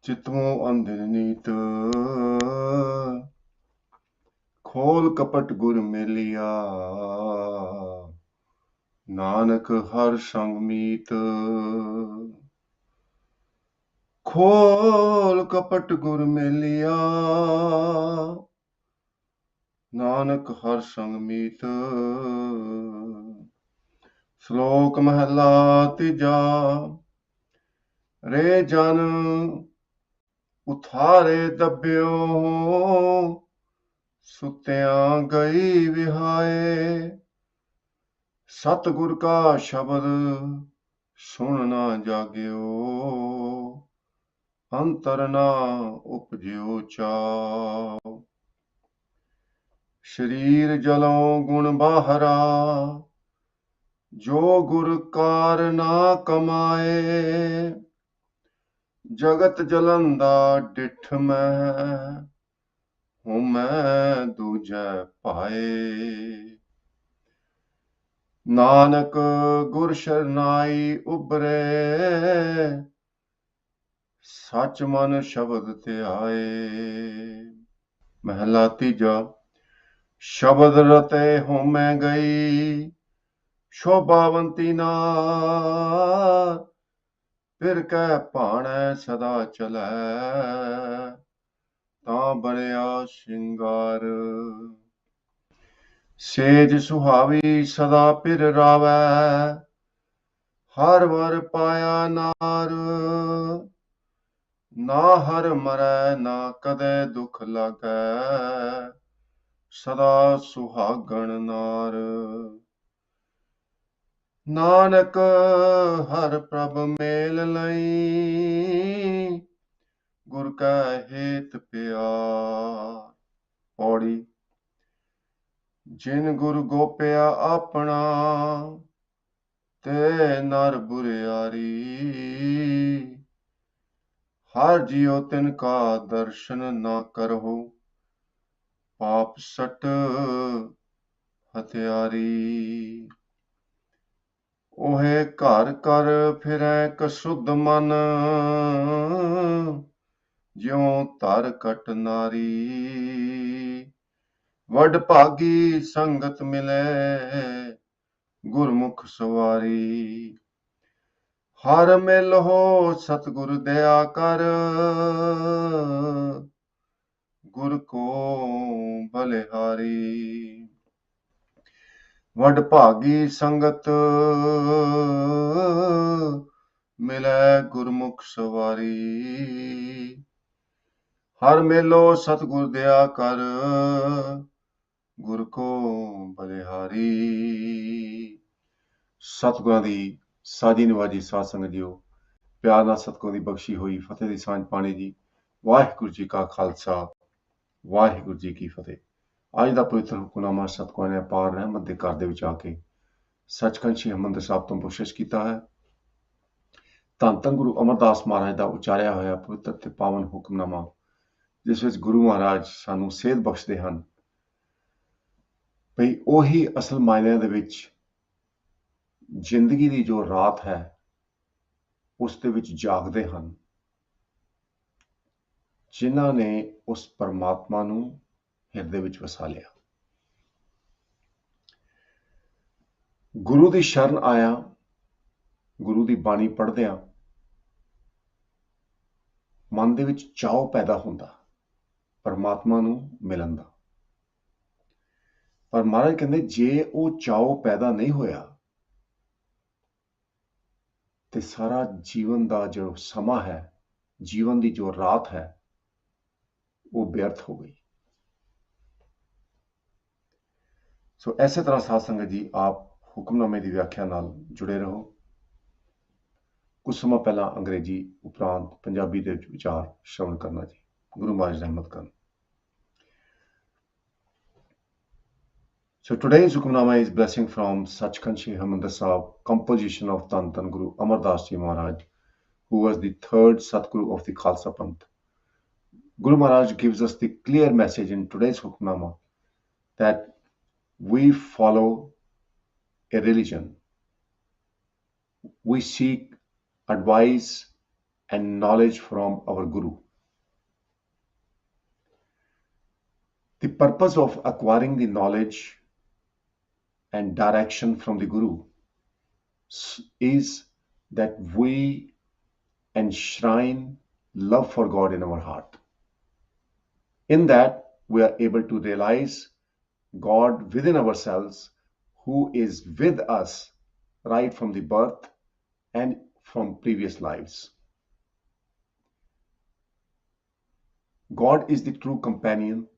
चितवों अंधिन नीत खोल कपट गुर मिलिया नानक हर संग मीत खोल कपट गुर मिलिया नानक हर संग मीत श्लोक महला तीजा रे जन उथारे दबियो सुत्यां गई विहाए सतगुर का शब्द सुन ना जाग्यो अंतर ना उपजियो चाव शरीर जलों गुण बाहरा जो गुर कार ना कमाए जगत जलंदा डिठ मैं हूँ मैं दूजै पाए नानक गुर शरनाई उबरे सच मन शब्द ध्याए महला तीजा शब्द रते हूँ मैं गई शोभावंती नार फिर कह भाणै सदा चलै तां बनया श्रृंगार सेज सुहावी सदा फिर रावै हर वर पाया नार ना हर मरै ना कदे दुख लागै सदा सुहागण नार नानक हर प्रभ मेल लई गुर का हेत प्यार पौड़ी जिन गुर गोप्या अपना ते नर बुरियारी हर जियो तिनका दर्शन न करहो पाप सट हथियारी ओहे घर कर फिरै कसुध मन ज्यों धर कट नारी वड भागी संगत मिले गुरमुख सवारी हर मिल हो सतगुर दया कर गुर को बलिहारी वड भागी संगत मिले गुरमुख सवारी हर मेलो सतगुर दया कर गुर को बलिहारी सतगुਰਾਂ ਦੀ ਸਾਜੀ ਨਿਵਾਜੀ ਸਾਧ ਸੰਗਤ ਜੀਓ ਪਿਆਰ ਨਾਲ ਸਤਿਗੁਰਾਂ ਦੀ ਬਖਸ਼ੀ ਹੋਈ ਫਤਿਹ ਦੀ ਸਾਂਝ ਪਾਣੀ ਜੀ ਵਾਹਿਗੁਰੂ ਜੀ ਕਾ ਖਾਲਸਾ ਵਾਹਿਗੁਰੂ ਜੀ ਕੀ ਫਤਿਹ ਅੱਜ ਦਾ ਪਵਿੱਤਰ ਹੁਕਮਨਾਮਾ ਸਤਿਗੁਰਾਂ ਨੇ ਅਪਾਰ ਰਹਿਮਤ ਦੇ ਘਰ ਦੇ ਵਿੱਚ ਆ ਕੇ ਸੱਚਖੰਡ ਸ੍ਰੀ ਹਰਿਮੰਦਰ ਸਾਹਿਬ ਤੋਂ ਬਖਸ਼ਿਸ਼ ਕੀਤਾ ਹੈ ਧੰਨ ਧੰਨ ਗੁਰੂ ਅਮਰਦਾਸ ਮਹਾਰਾਜ ਦਾ ਉਚਾਰਿਆ ਹੋਇਆ ਪਵਿੱਤਰ ਤੇ ਪਾਵਨ ਹੁਕਮਨਾਮਾ ਜਿਸ ਵਿੱਚ ਗੁਰੂ ਮਹਾਰਾਜ ਸਾਨੂੰ ਸੇਧ ਬਖਸ਼ਦੇ ਹਨ ਭਈ ਉਹੀ ਅਸਲ ਮਾਇਨਿਆਂ ਦੇ ਵਿੱਚ ਜ਼ਿੰਦਗੀ ਦੀ ਜੋ ਰਾਤ ਹੈ ਉਸ ਦੇ ਵਿੱਚ ਜਾਗਦੇ ਹਨ ਜਿਨ੍ਹਾਂ ਨੇ ਉਸ ਪਰਮਾਤਮਾ ਨੂੰ ਹਿਰਦੇ ਵਿੱਚ ਵਸਾ ਲਿਆ ਗੁਰੂ ਦੀ ਸ਼ਰਨ ਆਇਆ ਗੁਰੂ ਦੀ ਬਾਣੀ ਪੜ੍ਹਦਿਆਂ ਮਨ ਦੇ ਵਿੱਚ ਚਾਅ ਪੈਦਾ ਹੁੰਦਾ ਪਰਮਾਤਮਾ ਨੂੰ ਮਿਲਣ ਦਾ ਪਰ ਮਹਾਰਾਜ ਕਹਿੰਦੇ ਜੇ ਉਹ ਚਾਅ ਪੈਦਾ ਨਹੀਂ ਹੋਇਆ ਤੇ ਸਾਰਾ ਜੀਵਨ ਦਾ ਜੋ ਸਮਾਂ ਹੈ ਜੀਵਨ ਦੀ ਜੋ ਰਾਤ ਹੈ ਉਹ ਵਿਅਰਥ ਹੋ ਗਈ ਸੋ ਐਸੇ ਤਰ੍ਹਾਂ ਸਾਧ ਸੰਗਤ ਜੀ ਆਪ ਹੁਕਮਨਾਮੇ ਦੀ ਵਿਆਖਿਆ ਨਾਲ ਜੁੜੇ ਰਹੋ ਕੁਝ ਸਮਾਂ ਪਹਿਲਾਂ ਅੰਗਰੇਜ਼ੀ ਉਪਰੰਤ ਪੰਜਾਬੀ ਦੇ ਵਿੱਚ ਵਿਚਾਰ ਸ਼ਰਵਣ ਕਰਨਾ ਜੀ ਗੁਰੂ ਮਹਾਰਾਜ ਰਹਿਮਤ ਕਰਨ So today's Hukamnama is blessing from Sachkhand Sri Harmandir Sahib, composition of Dhan Dhan Guru Amar Das Ji Maharaj, who was the third Satguru of the Khalsa Panth. Guru Maharaj gives us the clear message in today's Hukamnama that we follow a religion. We seek advice and knowledge from our Guru. The purpose of acquiring the knowledge and direction from the Guru is that we enshrine love for God in our heart. In that, we are able to realize God within ourselves, who is with us right from the birth and from previous lives. God is the true companion.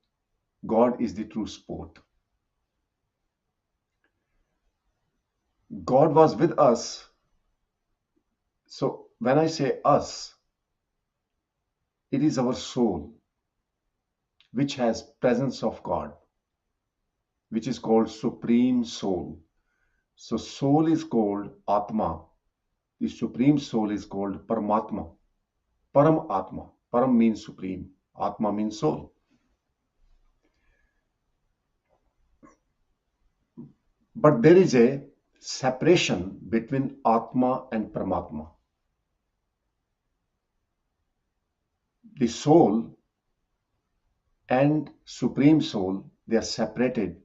God is the true sport. God was with us. So when I say us, it is our soul which has presence of God, which is called supreme soul. So soul is called Atma. The supreme soul is called Paramatma. Param Atma. Param means supreme. Atma means soul. But there is a separation between Atma and Paramatma. The soul and supreme soul, they are separated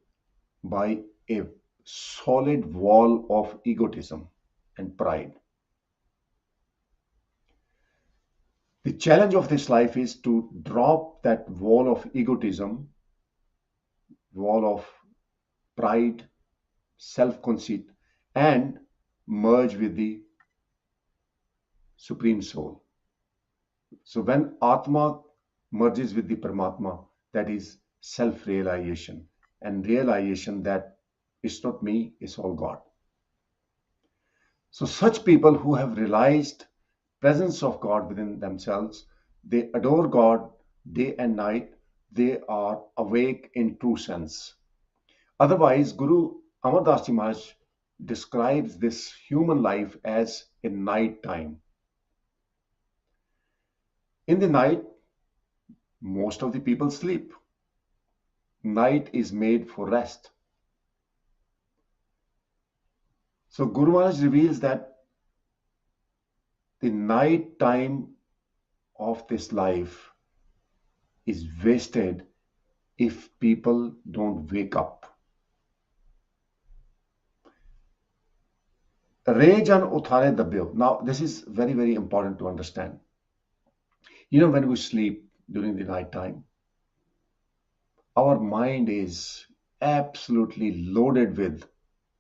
by a solid wall of egotism and pride. The challenge of this life is to drop that wall of egotism, wall of pride, self-conceit, and merge with the supreme soul. So when Atma merges with the Paramatma, that is self-realization and realization that it's not me, it's all God. So such people who have realized presence of God within themselves, they adore God day and night, they are awake in true sense. Otherwise, Guru Amar Das Ji Maharaj describes this human life as a night time. In the night, most of the people sleep. Night is made for rest. So Guru Maharaj reveals that the night time of this life is wasted if people don't wake up. Rejan uthare dabyo. Now, this is very, very important to understand. When we sleep during the night time, our mind is absolutely loaded with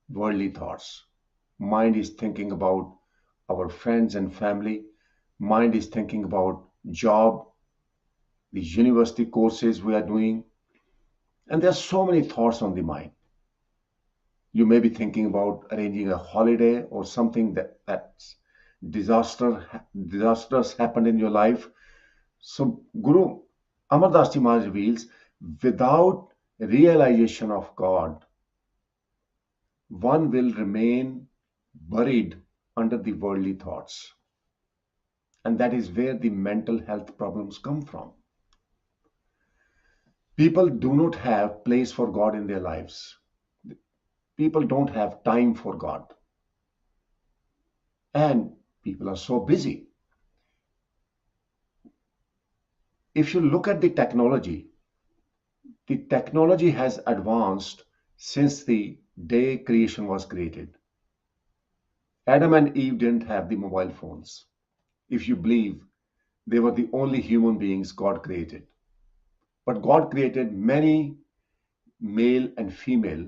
worldly thoughts. Mind is thinking about our friends and family. Mind is thinking about job, the university courses we are doing. And there are so many thoughts on the mind. You may be thinking about arranging a holiday or something that's disastrous happened in your life. So Guru Amar Das Ji Maharaj reveals, without realization of God, one will remain buried under the worldly thoughts. And that is where the mental health problems come from. People do not have place for God in their lives. People don't have time for God. And people are so busy. If you look at the technology has advanced since the day creation was created. Adam and Eve didn't have the mobile phones. If you believe, they were the only human beings God created. But God created many male and female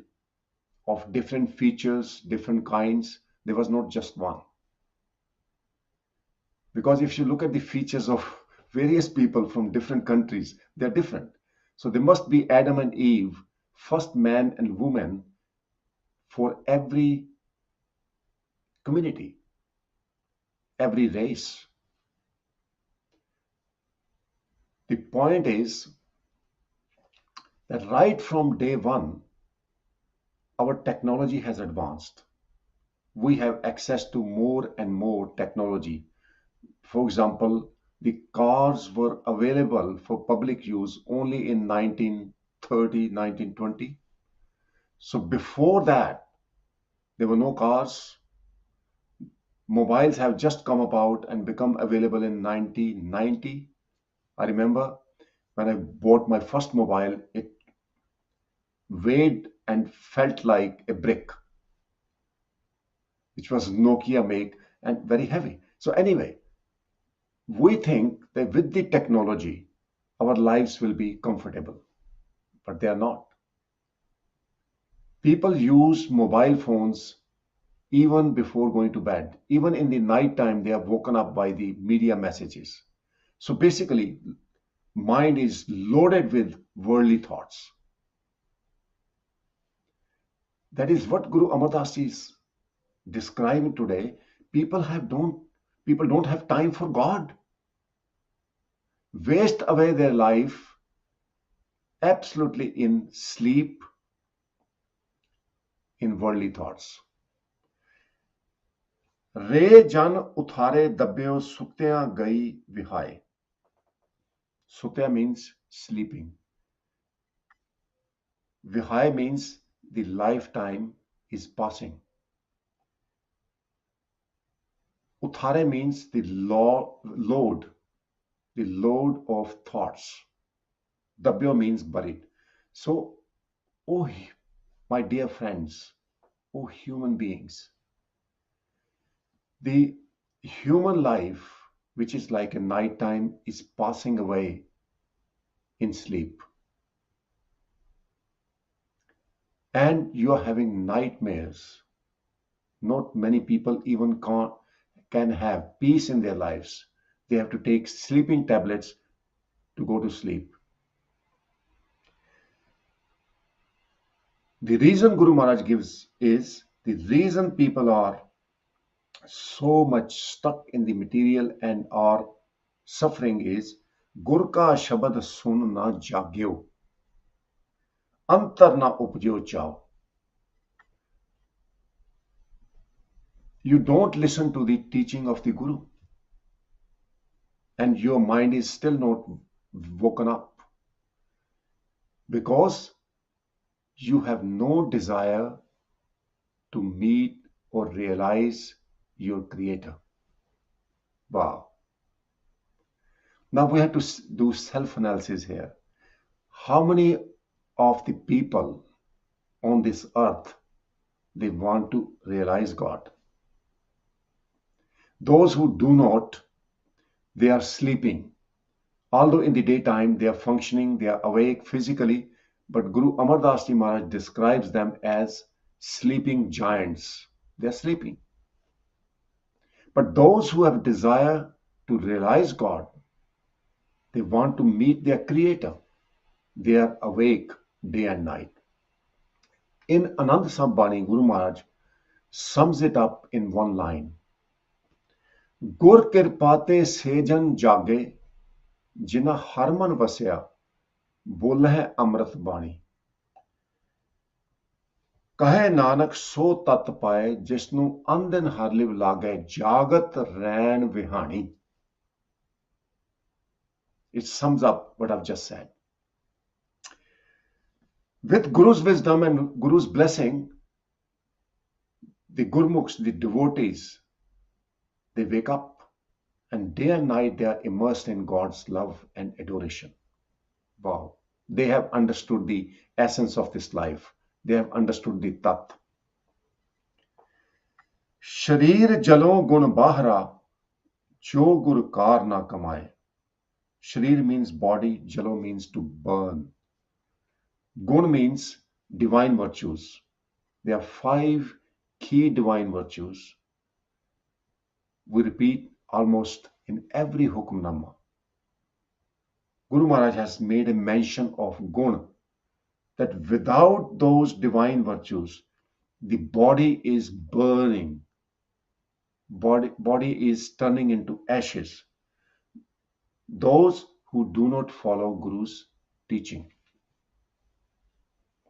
of different features, different kinds. There was not just one. Because if you look at the features of various people from different countries, they're different. So there must be Adam and Eve, first man and woman for every community, every race. The point is that right from day one, our technology has advanced. We have access to more and more technology. For example, the cars were available for public use only in 1930, 1920. So before that, there were no cars, Mobiles have just come about and become available in 1990. I remember when I bought my first mobile, it weighed and felt like a brick, which was Nokia make and very heavy. So anyway, we think that with the technology, our lives will be comfortable, but they are not. People use mobile phones even before going to bed. Even in the night time, they are woken up by the media messages. So basically, mind is loaded with worldly thoughts. That is what Guru Amar Das is describing today. People don't have time for God. Waste away their life absolutely in sleep, in worldly thoughts. रे जन उठारे दब्यो सुत्या गई विहाय. Sutya means sleeping. Vihay means the lifetime is passing. Uthare means the load of thoughts. Dabyo means buried. So, oh, my dear friends, oh, human beings, the human life, which is like a nighttime, is passing away in sleep. And you are having nightmares. Not many people even can have peace in their lives. They have to take sleeping tablets to go to sleep. The reason Guru Maharaj gives is the reason people are so much stuck in the material and are suffering is Gur ka shabad sun na jagyo, antar na upjo chao. You don't listen to the teaching of the Guru, and your mind is still not woken up because you have no desire to meet or realize your Creator. Wow. Now we have to do self-analysis here. How many of the people on this earth, they want to realize God? Those who do not, they are sleeping. Although in the daytime they are functioning, they are awake physically, but Guru Amar Das Ji Maharaj describes them as sleeping giants. They are sleeping. But those who have desire to realize God, they want to meet their Creator. They are awake day and night. In Anand Sambani, Guru Maharaj sums it up in one line. Gur kirpate sejan jage, जिना हरमन वसया बोल है अमृत बाणी. कहे नानक सो तत पाए जिसनु अंधन हर live लागे जागत रैन विहानी. It sums up what I've just said. With Guru's wisdom and Guru's blessing, the Gurmukhs, the devotees, they wake up. And day and night they are immersed in God's love and adoration. Wow. They have understood the essence of this life. They have understood the tat. Sharir jalo gun bahra, jo gur kar na kamaye. Sharir means body, jalo means to burn. Gun means divine virtues. There are 5 key divine virtues. We repeat almost in every Hukamnama. Guru Maharaj has made a mention of gun, that without those divine virtues, the body is burning. Body is turning into ashes. Those who do not follow Guru's teaching,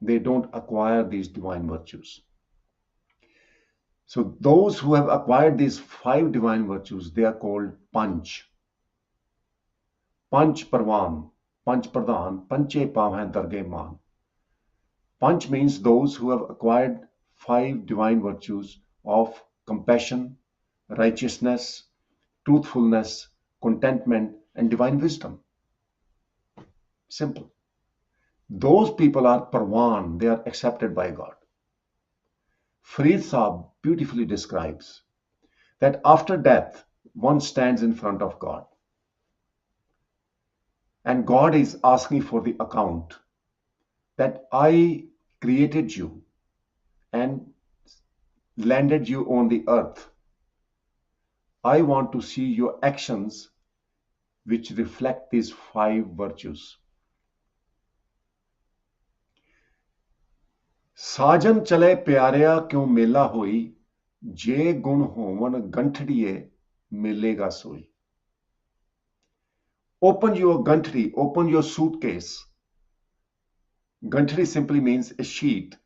they don't acquire these divine virtues. So those who have acquired these 5 divine virtues, they are called Panch. Panch Parvan, Panch Pradhan, Panche Pavhan Darge Man. Panch means those who have acquired 5 divine virtues of compassion, righteousness, truthfulness, contentment, and divine wisdom. Simple. Those people are parwan, they are accepted by God. Farid Saab beautifully describes that after death, one stands in front of God. And God is asking for the account that I created you and landed you on the earth. I want to see your actions which reflect these 5 virtues. साजन चले प्यारिया क्यों मेला होई जे गुण होवन गंठड़िए मिलेगा सोई. Open your gantry, open your suitcase. Gantry simply means a sheet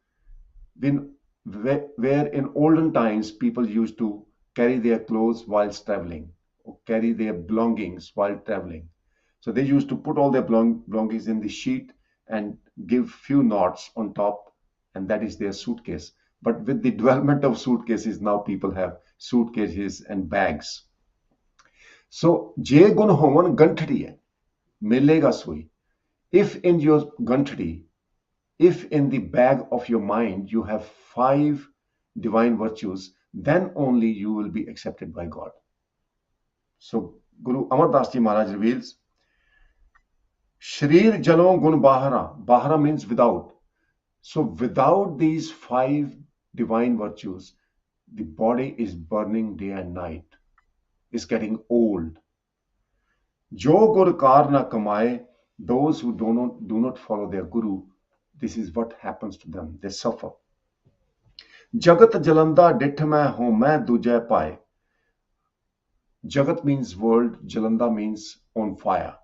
where in olden times people used to carry their clothes whilst traveling or carry their belongings while traveling. So they used to put all their belongings in the sheet and give few knots on top, and that is their suitcase. But with the development of suitcases, now people have suitcases and bags. So, je gun hovan gantri hai, milega sui. If in your gantri, if in the bag of your mind you have 5 divine virtues, then only you will be accepted by God. So Guru Amar Das Ji Maharaj reveals, Shrir Jalo Gun Bahara. Bahara means without. So without these 5 divine virtues, the body is burning day and night, is getting old. Jo Gur Kar na kamaye, those who do not follow their Guru, this is what happens to them. They suffer. Jagat Jalanda Ditthmai Homai Dujai Pai. Jagat means world, Jalanda means on fire.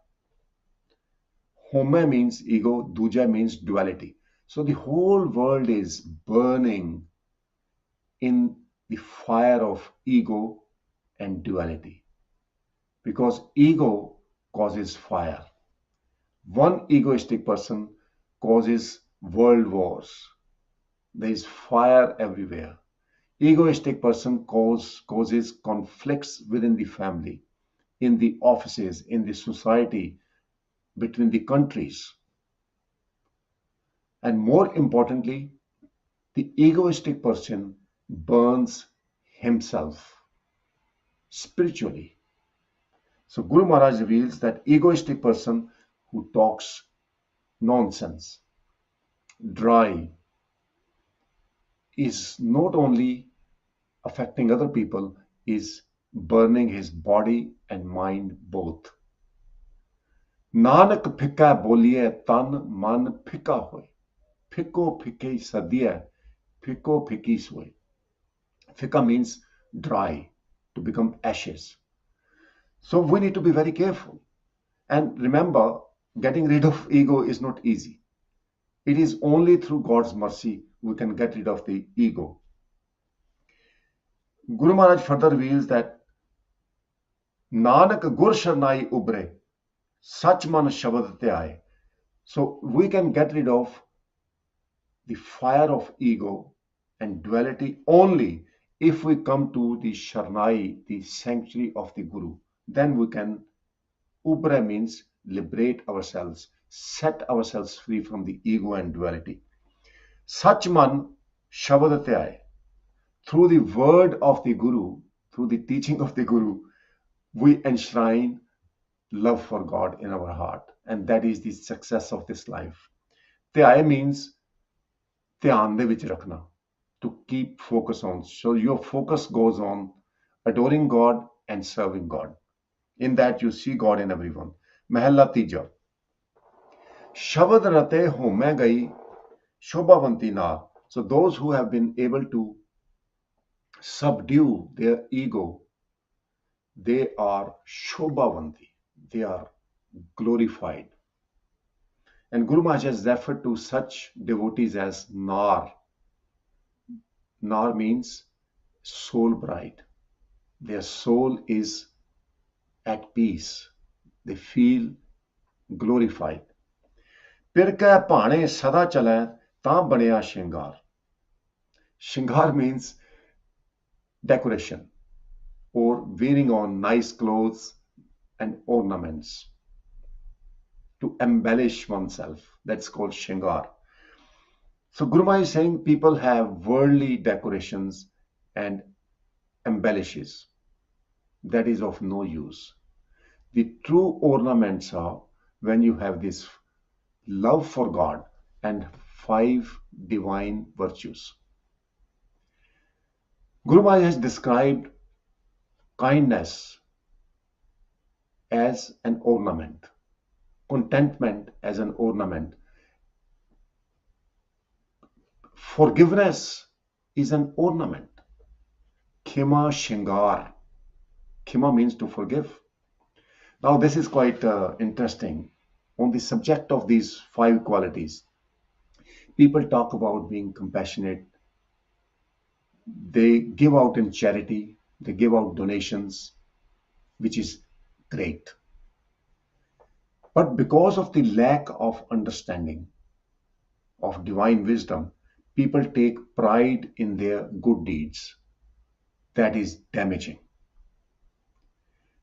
Homai means ego, Dujai means duality. So the whole world is burning in the fire of ego and duality. Because ego causes fire. One egoistic person causes world wars. There is fire everywhere. Egoistic person causes conflicts within the family, in the offices, in the society, between the countries. And more importantly, the egoistic person burns himself spiritually. So Guru Maharaj reveals that egoistic person who talks nonsense, dry, is not only affecting other people, is burning his body and mind both. Nanak phika boliye tan man phika hoy. Phiko phiki sadiya, phiko phiki soy. Phika means dry, to become ashes. So we need to be very careful. And remember, getting rid of ego is not easy. It is only through God's mercy we can get rid of the ego. Guru Maharaj further reveals that Nanak gur sharnai ubre, sach man shabad te. So we can get rid of the fire of ego and duality only if we come to the sharnai, the sanctuary of the Guru. Then we can, ubre means liberate ourselves, set ourselves free from the ego and duality. Sach man shabad te. Through the word of the Guru, through the teaching of the Guru, we enshrine love for God in our heart. And that is the success of this life. Tyai means dhyan de vich rakhna, to keep focus on. So your focus goes on adoring God and serving God. In that you see God in everyone. Mahalla Tija. Shabad rate home gai shobhavanti na. So those who have been able to subdue their ego, they are shobhavanti, they are glorified. And Guru Maharaj has referred to such devotees as Nar. Nar means soul bride. Their soul is at peace. They feel glorified. Pirka pane sada chalai tam banaya shingar. Shingar means decoration or wearing on nice clothes and ornaments to embellish oneself. That's called shingar. So Guru Maharaj is saying people have worldly decorations and embellishes. That is of no use. The true ornaments are when you have this love for God and five divine virtues. Guru Maharaj has described kindness as an ornament, contentment as an ornament, forgiveness is an ornament. Khima Shingar. Khima means to forgive. Now, this is quite interesting. On the subject of these five qualities, people talk about being compassionate. They give out in charity, they give out donations, which is great. But because of the lack of understanding of divine wisdom, people take pride in their good deeds. That is damaging.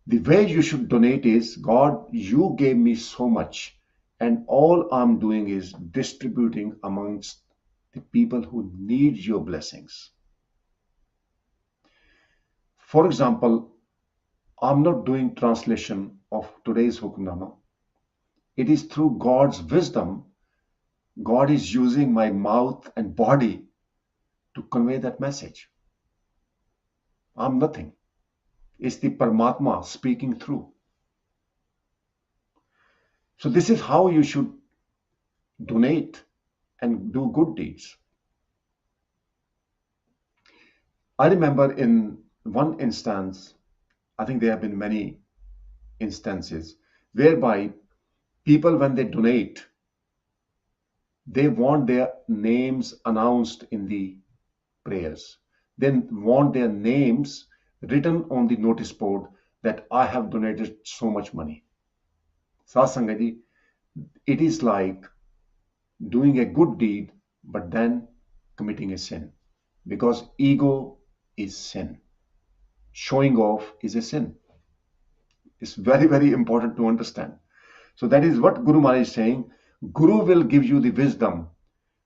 The way you should donate is, God, you gave me so much, and all I'm doing is distributing amongst the people who need your blessings. For example, I'm not doing translation of today's Hukamnama. It is through God's wisdom, God is using my mouth and body to convey that message. I'm nothing. It's the Paramatma speaking through. So this is how you should donate and do good deeds. I remember in one instance, I think there have been many instances, whereby people, when they donate, they want their names announced in the prayers. They want their names written on the notice board that I have donated so much money. Satsangadi, it is like doing a good deed, but then committing a sin. Because ego is sin. Showing off is a sin. It's very, very important to understand. So that is what Guru Maharaj is saying. Guru will give you the wisdom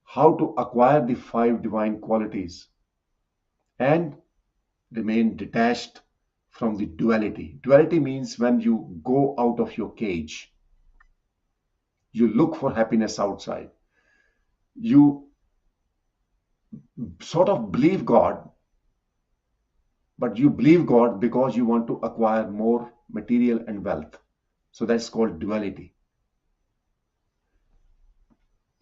how to acquire the five divine qualities and remain detached from the duality. Duality means when you go out of your cage, you look for happiness outside. You sort of believe God, but you believe God because you want to acquire more material and wealth. So that's called duality.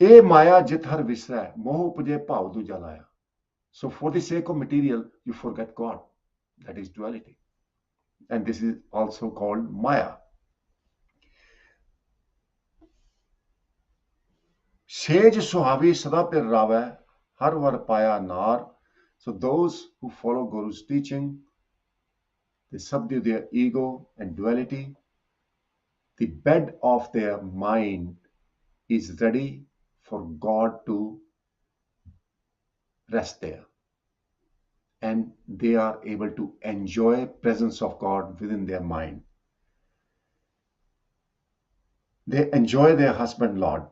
E maya jit har visra, moh upje bhav du jalaya. So for the sake of material, you forget God. That is duality. And this is also called maya. Sej suhavi sada pir rava, har var paya nar. So those who follow Guru's teaching, they subdue their ego and duality. The bed of their mind is ready for God to rest there. And they are able to enjoy presence of God within their mind. They enjoy their husband Lord.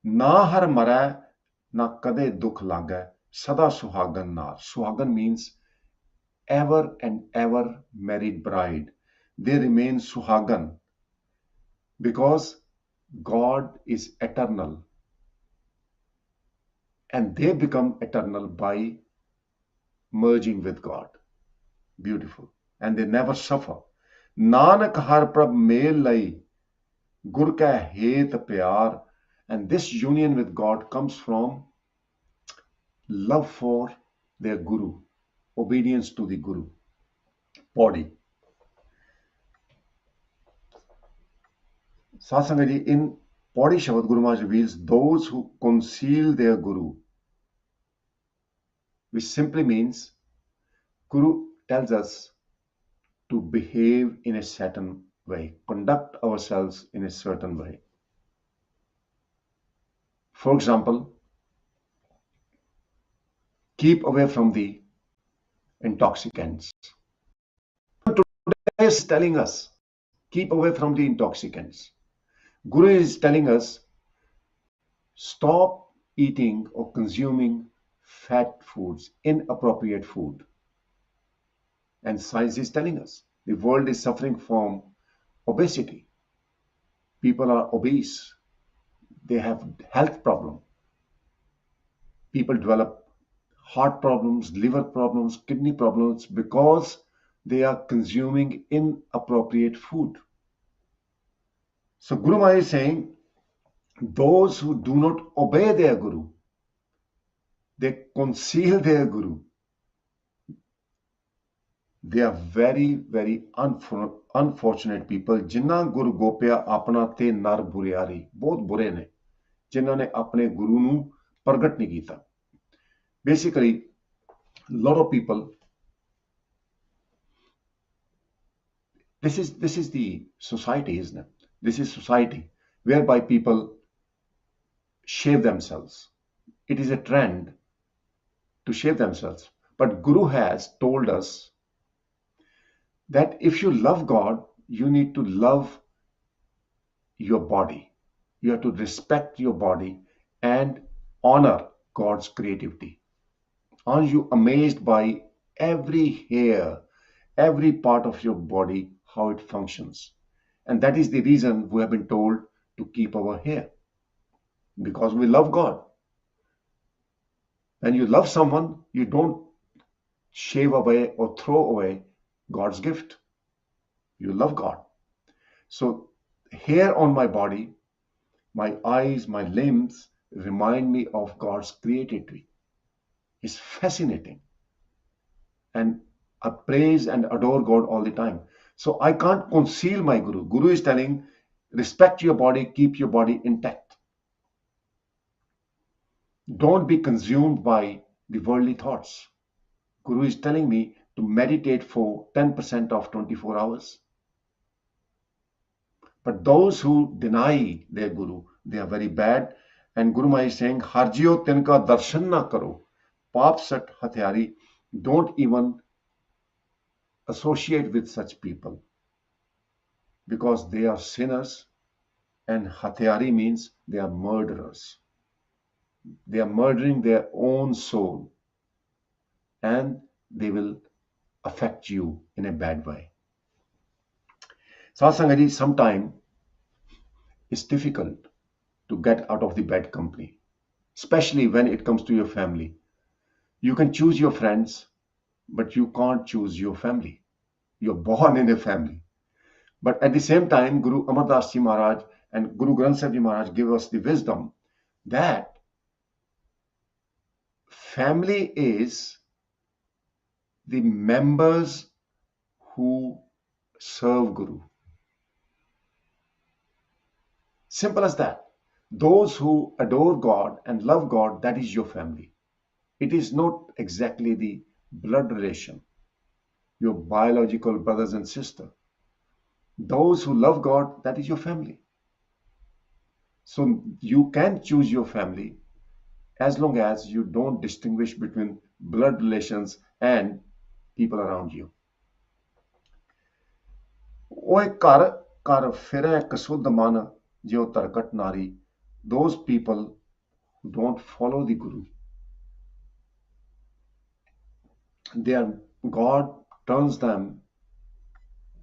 Na har mara, na kade dukh laga, sada suhagan nar. Suhagan means ever and ever married bride. They remain suhagan because God is eternal. And they become eternal by merging with God. Beautiful. And they never suffer. Nanak har prab mel lai, gur ka het pyar. And this union with God comes from love for their Guru, obedience to the Guru, body. Satsangaji, in Body Shabad, Guru Maharaj reveals those who conceal their Guru, which simply means Guru tells us to behave in a certain way, conduct ourselves in a certain way. For example, keep away from the intoxicants. is telling us, keep away from the intoxicants. Guru is telling us, stop eating or consuming fat foods, inappropriate food. And science is telling us the world is suffering from obesity. People are obese. They have health problems. People develop heart problems, liver problems, kidney problems because they are consuming inappropriate food. So Guru Maharaj is saying those who do not obey their Guru, they conceal their Guru, they are very, very unfortunate people. जिन्ना गुरु गोपिया अपना ते नर बुरियारी बहुत बुरे ने जिन्हों ने अपने गुरु ਨੂੰ ਪ੍ਰਗਟ ਨਹੀਂ ਕੀਤਾ. Basically, a lot of people, this is the society, isn't it? This is society whereby people shave themselves. It is a trend to shave themselves. But Guru has told us that if you love God, you need to love your body. You have to respect your body and honor God's creativity. Aren't you amazed by every hair, every part of your body, how it functions? And that is the reason we have been told to keep our hair, because we love God. When you love someone, you don't shave away or throw away God's gift. You love God. So hair on my body, my eyes, my limbs remind me of God's creativity. It's fascinating. And I praise and adore God all the time. So I can't conceal my Guru. Guru is telling, respect your body, keep your body intact. Don't be consumed by the worldly thoughts. Guru is telling me to meditate for 10% of 24 hours. But those who deny their Guru, they are very bad. And Guru Maharaj is saying, Harjiyo tinka darshan na karo. Paap sat hathyari. Don't even associate with such people, because they are sinners, and hathyari means they are murderers. They are murdering their own soul, and they will affect you in a bad way. Satsangaji, sometimes it's difficult to get out of the bad company, especially when it comes to your family. You can choose your friends, but you can't choose your family. You're born in a family. But at the same time, Guru Amar Das Ji Maharaj and Guru Granth Sahib Ji Maharaj give us the wisdom that family is the members who serve Guru. Simple as that. Those who adore God and love God, that is your family. It is not exactly the blood relation, your biological brothers and sisters. Those who love God, that is your family. So you can choose your family as long as you don't distinguish between blood relations and people around you. Oy kar fire kasud man jo tarkat nari. Those people who don't follow the Guru, God turns them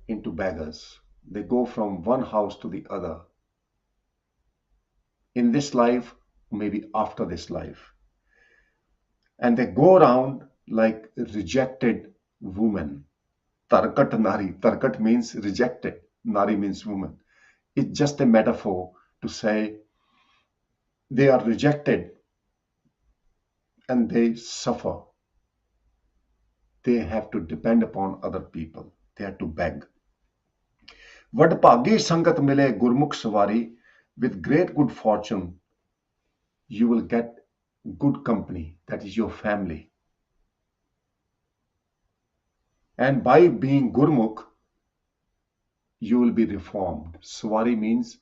into beggars. They go from one house to the other, in this life, maybe after this life. And they go around like rejected women. Tarkat Nari. Tarkat means rejected. Nari means woman. It's just a metaphor to say they are rejected and they suffer. They have to depend upon other people. They have to beg. Vadbhagi sangat mile gurmukh savari. With great good fortune, you will get good company. That is your family. And by being Gurmukh, you will be reformed. Swari means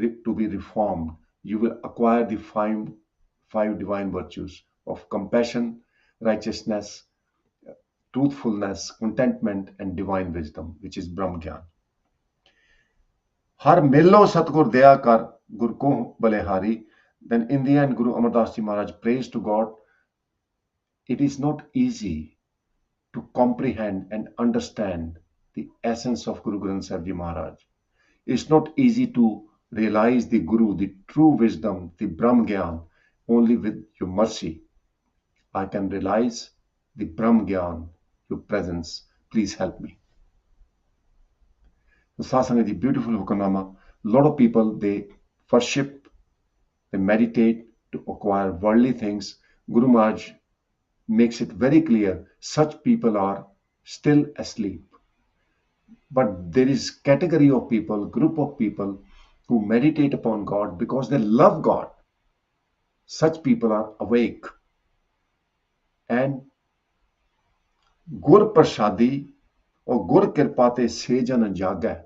to be reformed. You will acquire the five divine virtues of compassion, righteousness, truthfulness, contentment, and divine wisdom, which is Brahm Gyan. हर मेलो सतगुर दया कर गुर को बलिहारी. Then in the end, Guru Amar Das Ji Maharaj prays to God. It is not easy to comprehend and understand the essence of Guru Granth Sahib Ji Maharaj. It's not easy to realize the Guru, the true wisdom, the Brahm Gyan. Only with your mercy I can realize the Brahm Gyan, your presence. Please help me. So Satsang is the beautiful Hukamnama. A lot of people, they worship, they meditate to acquire worldly things. Guru Maharaj makes it very clear, such people are still asleep. But there is category of people, group of people who meditate upon God because they love God. Such people are awake. And Gur Prasadi or Gur Kirpa te sejan jaga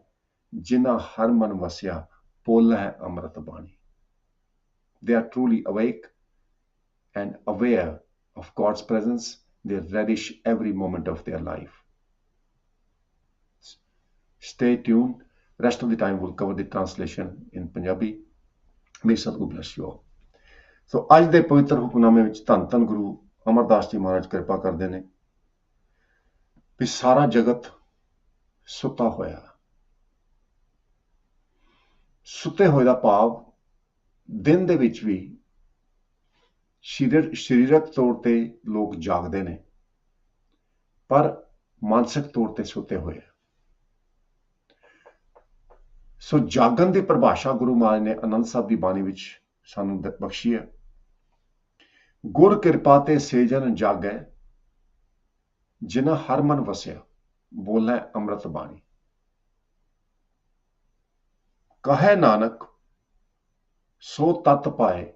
जिन्ना हर मन वसिया पोल है अमृत बाणी. They are truly awake and aware of God's presence. They relish every moment of their life. Stay tuned. Rest of the time we'll cover the translation in Punjabi. May Sadguru bless you all. So ਅੱਜ ਦੇ ਪਵਿੱਤਰ ਹੁਕਮਨਾਮੇ ਵਿੱਚ ਧੰਨ ਧੰਨ ਗੁਰੂ ਅਮਰਦਾਸ ਜੀ ਮਹਾਰਾਜ ਕਿਰਪਾ ਕਰਦੇ ਨੇ ਵੀ ਸਾਰਾ ਜਗਤ ਸੁੱਤਾ ਹੋਇਆ. ਸੁੱਤੇ ਹੋਏ ਦਾ ਭਾਵ ਦਿਨ ਦੇ ਵਿੱਚ ਵੀ ਸਰੀਰਕ ਤੌਰ ਤੇ ਲੋਕ ਜਾਗਦੇ ਨੇ ਪਰ ਮਾਨਸਿਕ ਤੌਰ ਤੇ ਸੁੱਤੇ ਹੋਏ ਆ. ਸੋ ਜਾਗਣ ਦੀ ਪਰਿਭਾਸ਼ਾ ਗੁਰੂ ਮਹਾਰਾਜ ਨੇ ਆਨੰਦ ਸਾਹਿਬ ਦੀ ਬਾਣੀ ਵਿੱਚ ਸਾਨੂੰ ਬਖਸ਼ੀ ਹੈ. ਗੁਰ ਕਿਰਪਾ ਤੇ ਸੇਜਨ ਜਾਗੈ ਜਿਨ੍ਹਾਂ ਹਰ ਮਨ ਵਸਿਆ ਬੋਲੇ ਅੰਮ੍ਰਿਤ ਬਾਣੀ. ਕਹੈ ਨਾਨਕ ਸੋ ਤਤ ਪਾਏ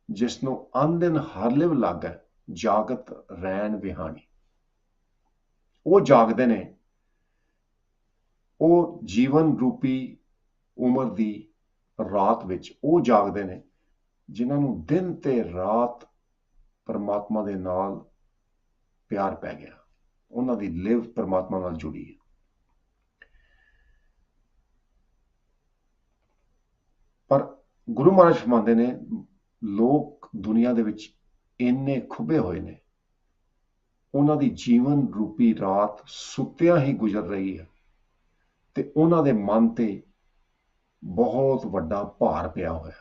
ਜਿਸ ਨੂੰ ਅਨਦਿਨ ਹਰ ਲਿਵ ਲਾਗੈ ਜਾਗਤ ਰੈਣ ਵਿਹਾਣੀ. ਉਹ ਜਾਗਦੇ ਨੇ, ਉਹ ਜੀਵਨ ਰੂਪੀ ਉਮਰ ਦੀ ਰਾਤ ਵਿੱਚ ਉਹ ਜਾਗਦੇ ਨੇ ਜਿਨ੍ਹਾਂ ਨੂੰ ਦਿਨ ਤੇ ਰਾਤ ਪਰਮਾਤਮਾ ਦੇ ਨਾਲ ਪਿਆਰ ਪੈ ਗਿਆ. ਉਹਨਾਂ ਦੀ ਲਿਵ ਪਰਮਾਤਮਾ ਨਾਲ ਜੁੜੀ ਹੈ. ਪਰ ਗੁਰੂ ਮਹਾਰਾਜ ਫਰਮਾਉਂਦੇ ਨੇ ਲੋਕ ਦੁਨੀਆ ਦੇ ਵਿੱਚ ਇੰਨੇ ਖੁੱਬੇ ਹੋਏ ਨੇ, ਉਹਨਾਂ ਦੀ ਜੀਵਨ ਰੂਪੀ ਰਾਤ ਸੁੱਤਿਆਂ ਹੀ ਗੁਜ਼ਰ ਰਹੀ ਹੈ ਤੇ ਉਹਨਾਂ ਦੇ ਮਨ ਤੇ ਬਹੁਤ ਵੱਡਾ ਭਾਰ ਪਿਆ ਹੋਇਆ.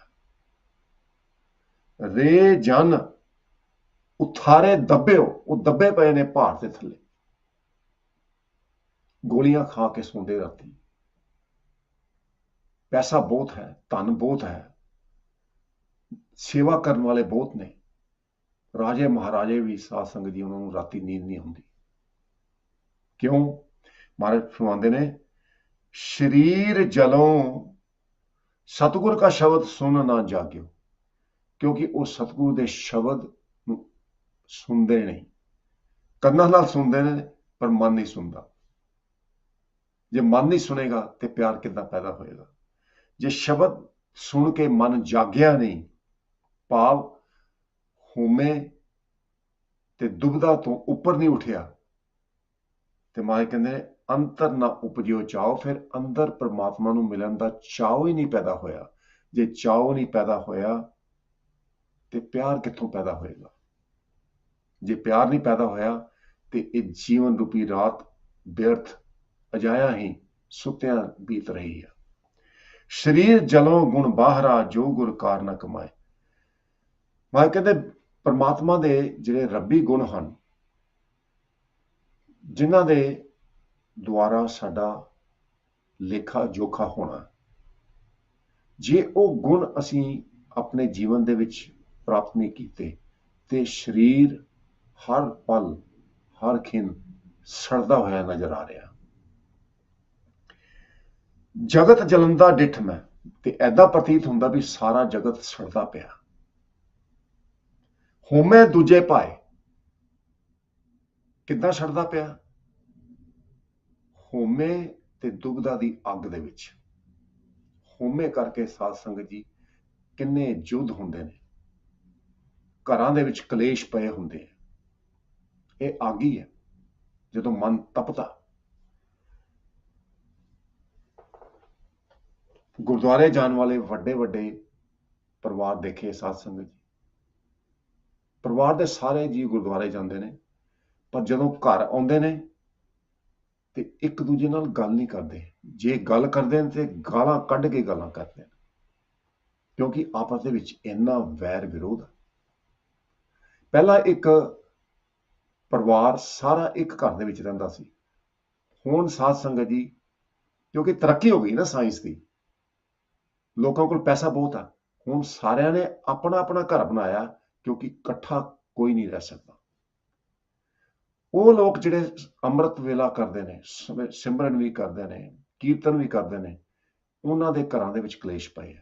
ਰੇ ਜਨ ਉਥਾਰੇ ਦੱਬਿਓ, ਉਹ ਦੱਬੇ ਪਏ ਨੇ ਭਾਰ ਦੇ ਥੱਲੇ. ਗੋਲੀਆਂ ਖਾ ਕੇ ਸੌਂਦੇ ਰਾਤੀ. ਪੈਸਾ ਬਹੁਤ ਹੈ, ਧਨ ਬਹੁਤ ਹੈ, ਸੇਵਾ ਕਰਨ ਵਾਲੇ ਬਹੁਤ ਨੇ, ਰਾਜੇ ਮਹਾਰਾਜੇ ਵੀ ਸਾਧ ਸੰਗਤ ਜੀ ਉਹਨਾਂ ਨੂੰ ਰਾਤੀ ਨੀਂਦ ਨਹੀਂ ਆਉਂਦੀ. ਕਿਉਂ? ਮਹਾਰਾਜ ਫਰਮਾਉਂਦੇ ਨੇ ਸ਼ਰੀਰ ਜਲੋਂ ਸਤਿਗੁਰ ਕਾ ਸ਼ਬਦ ਸੁਣ ਨਾ ਜਾਗਿਓ. ਕਿਉਂਕਿ ਉਹ ਸਤਿਗੁਰ ਦੇ ਸ਼ਬਦ ਨੂੰ ਸੁਣਦੇ ਨਹੀਂ, ਕੰਨਾਂ ਨਾਲ ਸੁਣਦੇ ਨੇ ਪਰ ਮਨ ਨਹੀਂ ਸੁਣਦਾ. ਜੇ ਮਨ ਨਹੀਂ ਸੁਣੇਗਾ ਤੇ ਪਿਆਰ ਕਿੱਦਾਂ ਪੈਦਾ ਹੋਏਗਾ? ਜੇ ਸ਼ਬਦ ਸੁਣ ਕੇ ਮਨ ਜਾਗਿਆ ਨਹੀਂ, ਭਾਵ ਹੋਮੇ ਤੇ ਦੁਬਦਾ ਤੋਂ ਉੱਪਰ ਨਹੀਂ ਉੱਠਿਆ, ਤੇ ਮਹਾਰਾਜ ਕਹਿੰਦੇ ਨੇ ਅੰਤਰ ਨਾ ਉਪਜਿਓ ਚਾਓ. ਫਿਰ ਅੰਦਰ ਪਰਮਾਤਮਾ ਨੂੰ ਮਿਲਣ ਦਾ ਚਾਓ ਹੀ ਨਹੀਂ ਪੈਦਾ ਹੋਇਆ. ਜੇ ਚਾਓ ਨਹੀਂ ਪੈਦਾ ਹੋਇਆ ਤੇ ਪਿਆਰ ਕਿੱਥੋਂ ਪੈਦਾ ਹੋਏਗਾ? ਜੇ ਪਿਆਰ ਨਹੀਂ ਪੈਦਾ ਹੋਇਆ ਤੇ ਇਹ ਜੀਵਨ ਰੂਪੀ ਰਾਤ ਬਿਅਰਥ ਅਜਾਇਆ ਹੀ ਸੁੱਤਿਆਂ ਬੀਤ ਰਹੀ ਹੈ. ਸਰੀਰ ਜਲੋਂ ਗੁਣ ਬਾਹਰਾ ਜੋ ਗੁਰ ਕਾਰ ਨਾ ਕਮਾਏ. ਮਹਾਰਾਜ ਕਹਿੰਦੇ ਪਰਮਾਤਮਾ ਦੇ ਜਿਹੜੇ ਰੱਬੀ ਗੁਣ ਹਨ, ਜਿਨ੍ਹਾਂ ਦੇ ਦੁਆਰਾ ਸਾਡਾ ਲੇਖਾ ਜੋਖਾ ਹੋਣਾ, ਜੇ ਉਹ ਗੁਣ ਅਸੀਂ ਆਪਣੇ ਜੀਵਨ ਦੇ ਵਿੱਚ ਪ੍ਰਾਪਤ ਨਹੀਂ ਕੀਤੇ ਤੇ ਸਰੀਰ ਹਰ ਪਲ ਹਰ ਖਿਣ ਸੜਦਾ ਹੋਇਆ ਨਜ਼ਰ ਆ ਰਿਹਾ. ਜਗਤ ਜਲੰਦਾ ਡਿੱਠ ਮੈਂ, ਤੇ ਐਦਾਂ ਪ੍ਰਤੀਤ ਹੁੰਦਾ ਵੀ ਸਾਰਾ ਜਗਤ ਸੜਦਾ ਪਿਆ. ਹੋਮੇ ਦੂਜੇ ਪਾਏ, ਕਿੱਦਾਂ ਸੜਦਾ ਪਿਆ? ਹੋਮੇ ਤੇ ਦੁਬਦਾ ਦੀ ਅੱਗ ਦੇ ਵਿੱਚ. ਹੋਮੇ ਕਰਕੇ ਸਾਧ ਸੰਗਤ ਜੀ ਕਿੰਨੇ ਯੁੱਧ ਹੁੰਦੇ ਨੇ, ਘਰਾਂ ਦੇ ਵਿੱਚ ਕਲੇਸ਼ ਪਏ ਹੁੰਦੇ ਆ. ਇਹ ਅੱਗ ਹੀ ਹੈ. ਜਦੋਂ ਮਨ ਤਪਦਾ। ਗੁਰਦੁਆਰੇ ਜਾਣ ਵਾਲੇ ਵੱਡੇ ਵੱਡੇ ਪਰਿਵਾਰ ਦੇਖੇ ਸਾਧ ਸੰਗਤ ਜੀ, ਪਰਿਵਾਰ ਦੇ ਸਾਰੇ ਜੀ ਗੁਰਦੁਆਰੇ ਜਾਂਦੇ ਨੇ, ਪਰ ਜਦੋਂ ਘਰ ਆਉਂਦੇ ਨੇ ਤੇ ਇੱਕ ਦੂਜੇ ਨਾਲ ਗੱਲ ਨਹੀਂ ਕਰਦੇ। ਜੇ ਗੱਲ ਕਰਦੇ ਨੇ ਤੇ ਗਾਲਾਂ ਕੱਢ ਕੇ ਗੱਲਾਂ ਕਰਦੇ ਨੇ, ਕਿਉਂਕਿ ਆਪਸ ਦੇ ਵਿੱਚ ਇੰਨਾ ਵੈਰ ਵਿਰੋਧ ਆ। ਪਹਿਲਾਂ ਇੱਕ ਪਰਿਵਾਰ ਸਾਰਾ ਇੱਕ ਘਰ ਦੇ ਵਿੱਚ ਰਹਿੰਦਾ ਸੀ। ਹੁਣ ਸਾਧ ਸੰਗਤ ਜੀ, ਕਿਉਂਕਿ ਤਰੱਕੀ ਹੋ ਗਈ ਨਾ ਸਾਇੰਸ ਦੀ, ਲੋਕਾਂ ਕੋਲ ਪੈਸਾ ਬਹੁਤ ਆ, ਹੁਣ ਸਾਰਿਆਂ ਨੇ ਆਪਣਾ ਆਪਣਾ ਘਰ ਬਣਾਇਆ, ਕਿਉਂਕਿ ਇਕੱਠਾ ਕੋਈ ਨਹੀਂ ਰਹਿ ਸਕਦਾ। ਉਹ ਲੋਕ ਜਿਹੜੇ ਅੰਮ੍ਰਿਤ ਵੇਲਾ ਕਰਦੇ ਨੇ, ਸਿਮਰਨ ਵੀ ਕਰਦੇ ਨੇ, ਕੀਰਤਨ ਵੀ ਕਰਦੇ ਨੇ, ਉਹਨਾਂ ਦੇ ਘਰਾਂ ਦੇ ਵਿੱਚ ਕਲੇਸ਼ ਪਏ ਆ।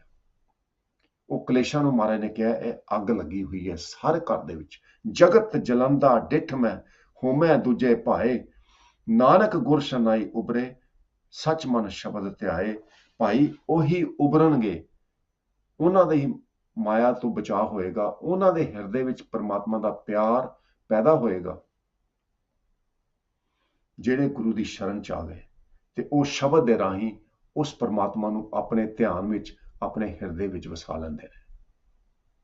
ਉਹ ਕਲੇਸ਼ਾਂ ਨੂੰ ਮਹਾਰਾਜ ਨੇ ਕਿਹਾ ਇਹ ਅੱਗ ਲੱਗੀ ਹੋਈ ਹੈ ਹਰ ਘਰ ਦੇ ਵਿੱਚ। ਜਗਤ ਜਲੰਦਾ ਡਿਠ ਮੈਂ ਹੋਮੈ ਦੂਜੇ ਭਾਏ, ਨਾਨਕ ਗੁਰ ਸ਼ਰਨਾਈ ਉਬਰੇ ਸੱਚ ਮਨ ਸ਼ਬਦ ਧਿਆਏ। ਭਾਈ ਉਹੀ ਉਭਰਨਗੇ, ਉਹਨਾਂ ਦੇ ਹੀ ਮਾਇਆ ਤੋਂ ਬਚਾਅ ਹੋਏਗਾ, ਉਹਨਾਂ ਦੇ ਹਿਰਦੇ ਵਿੱਚ ਪਰਮਾਤਮਾ ਦਾ ਪਿਆਰ ਪੈਦਾ ਹੋਏਗਾ, ਜਿਹੜੇ ਗੁਰੂ ਦੀ ਸ਼ਰਨ ਚ ਆ ਗਏ ਤੇ ਉਹ ਸ਼ਬਦ ਦੇ ਰਾਹੀਂ ਉਸ ਪਰਮਾਤਮਾ ਨੂੰ ਆਪਣੇ ਧਿਆਨ ਵਿੱਚ, ਆਪਣੇ ਹਿਰਦੇ ਵਿੱਚ ਵਸਾ ਲੈਂਦੇ ਨੇ।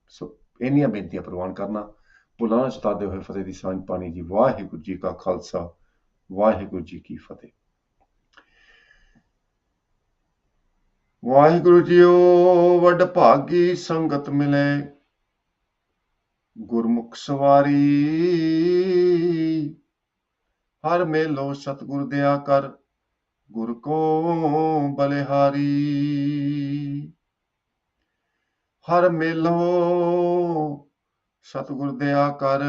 ਸੋ ਇੰਨੀਆਂ ਬੇਨਤੀਆਂ ਪ੍ਰਵਾਨ ਕਰਨਾ, ਭੁੱਲਾਂ ਨਾਲ ਚਤਾਦੇ ਹੋਏ ਫਤਿਹ ਦੀ ਸਾਂਝ ਪਾਣੀ ਜੀ। ਵਾਹਿਗੁਰੂ ਜੀ ਕਾ ਖਾਲਸਾ, ਵਾਹਿਗੁਰੂ ਜੀ ਕੀ ਫਤਿਹ। ਵਾਹਿਗੁਰੂ ਜੀਓ ਵੱਡ ਭਾਗੀ ਸੰਗਤ ਮਿਲੇ, ਗੁਰਮੁਖ ਸਵਾਰੀ ਹਰ ਮੇਲੋ ਸਤਿਗੁਰ ਦਿਆ ਕਰ, ਗੁਰ ਕੋ ਬਲਿਹਾਰੀ। ਹਰ ਮੇਲੋ ਸਤਿਗੁਰ ਦਿਆ ਕਰ,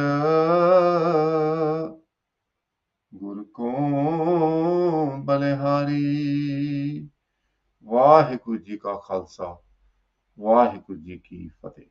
ਗੁਰ ਕੋ ਬਲਿਹਾਰੀ। ਵਾਹਿਗੁਰੂ ਜੀ ਕਾ ਖਾਲਸਾ, ਵਾਹਿਗੁਰੂ ਜੀ ਕੀ ਫਤਿਹ।